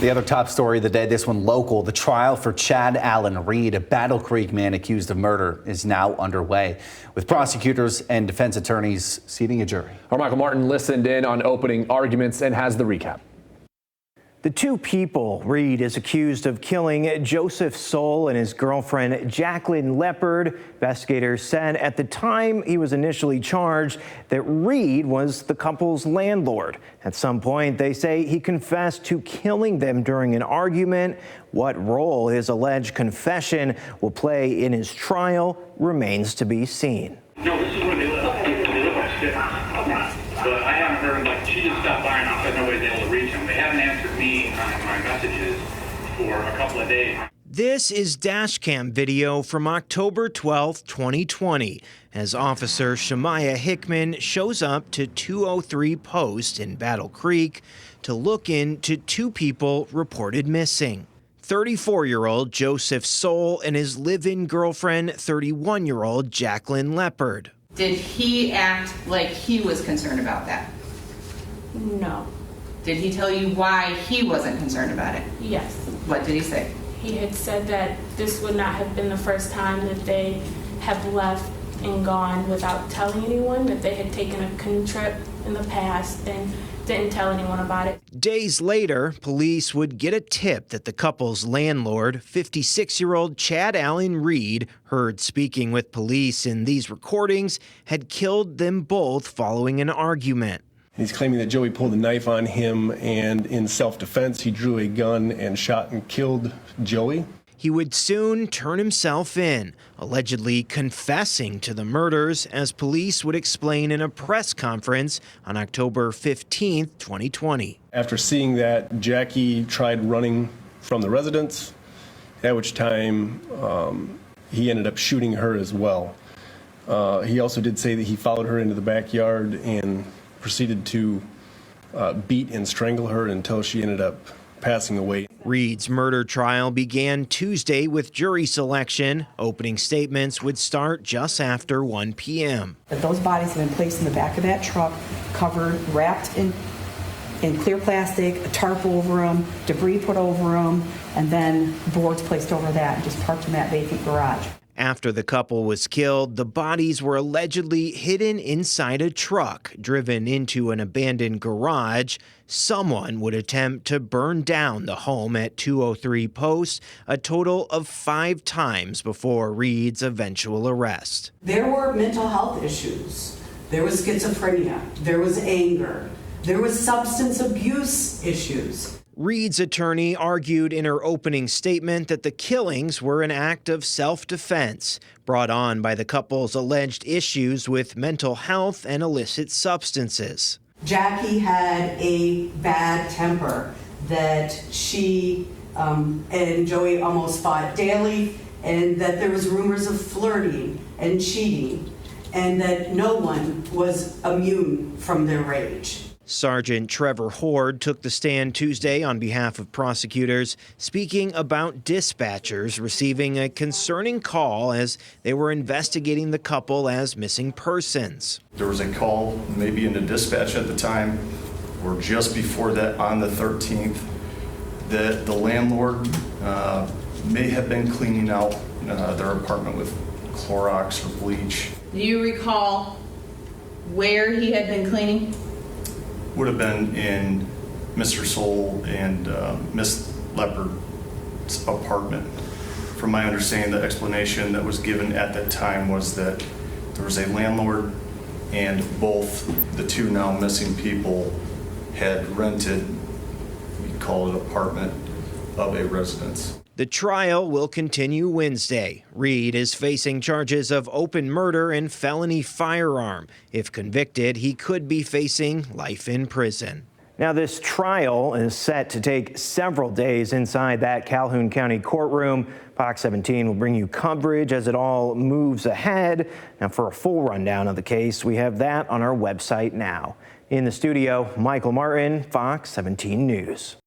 The other top story of the day, this one local. The trial for Chad Allen Reed, a Battle Creek man accused of murder, is now underway, with prosecutors and defense attorneys seating a jury. Our Michael Martin listened in on opening arguments and has the recap. The two people Reed is accused of killing Joseph Soul and his girlfriend Jacqueline Leopard. Investigators said at the time he was initially charged that Reed was the couple's landlord. At some point, they say he confessed to killing them during an argument. What role his alleged confession will play in his trial remains to be seen. No, this is where they live. They live upstairs. But I haven't heard, like, she just stopped by and I said nobody's able to reach them. They haven't answered me on my messages for a couple of days. This is dashcam video from October 12, 2020, as Officer Shemaiah Hickman shows up to 203 Post in Battle Creek to look into two people reported missing. 34-year-old Joseph Soul and his live-in girlfriend, 31-year-old Jacqueline Leopard. Did he act like he was concerned about that? No. Did he tell you why he wasn't concerned about it? Yes. What did he say? He had said that this would not have been the first time that they have left and gone without telling anyone, that they had taken a canoe trip in the past and didn't tell anyone about it. Days later, police would get a tip that the couple's landlord, 56-year-old Chad Allen Reed, heard speaking with police in these recordings, had killed them both following an argument. He's claiming that Joey pulled a knife on him, and in self-defense, he drew a gun and shot and killed Joey. He would soon turn himself in, allegedly confessing to the murders, as police would explain in a press conference on October 15, 2020. After seeing that, Jackie tried running from the residence, at which time he ended up shooting her as well. He also did say that he followed her into the backyard and proceeded to beat and strangle her until she ended up passing away. Reed's murder trial began Tuesday with jury selection. Opening statements would start just after 1 p.m. Those bodies have been placed in the back of that truck, covered, wrapped in clear plastic, a tarp over them, debris put over them, and then boards placed over that and just parked in that vacant garage. After the couple was killed, the bodies were allegedly hidden inside a truck driven into an abandoned garage. Someone would attempt to burn down the home at 203 Post a total of 5 times before Reed's eventual arrest. There were mental health issues. There was schizophrenia. There was anger. There was substance abuse issues. Reed's attorney argued in her opening statement that the killings were an act of self-defense brought on by the couple's alleged issues with mental health and illicit substances. Jackie had a bad temper that she and Joey almost fought daily, and that there was rumors of flirting and cheating, and that no one was immune from their rage. Sergeant Trevor Horde took the stand Tuesday on behalf of prosecutors, speaking about dispatchers receiving a concerning call as they were investigating the couple as missing persons. There was a call, maybe in the dispatch at the time, or just before that on the 13th, that the landlord may have been cleaning out their apartment with Clorox or bleach. Do you recall where he had been cleaning? Would have been in Mr. Soul and Miss Leopard's apartment. From my understanding, the explanation that was given at that time was that there was a landlord and both the two now missing people had rented, we call it apartment, of a residence. The trial will continue Wednesday. Reed is facing charges of open murder and felony firearm. If convicted, he could be facing life in prison. Now, this trial is set to take several days inside that Calhoun County courtroom. Fox 17 will bring you coverage as it all moves ahead. Now, for a full rundown of the case, we have that on our website now. In the studio, Michael Martin, Fox 17 News.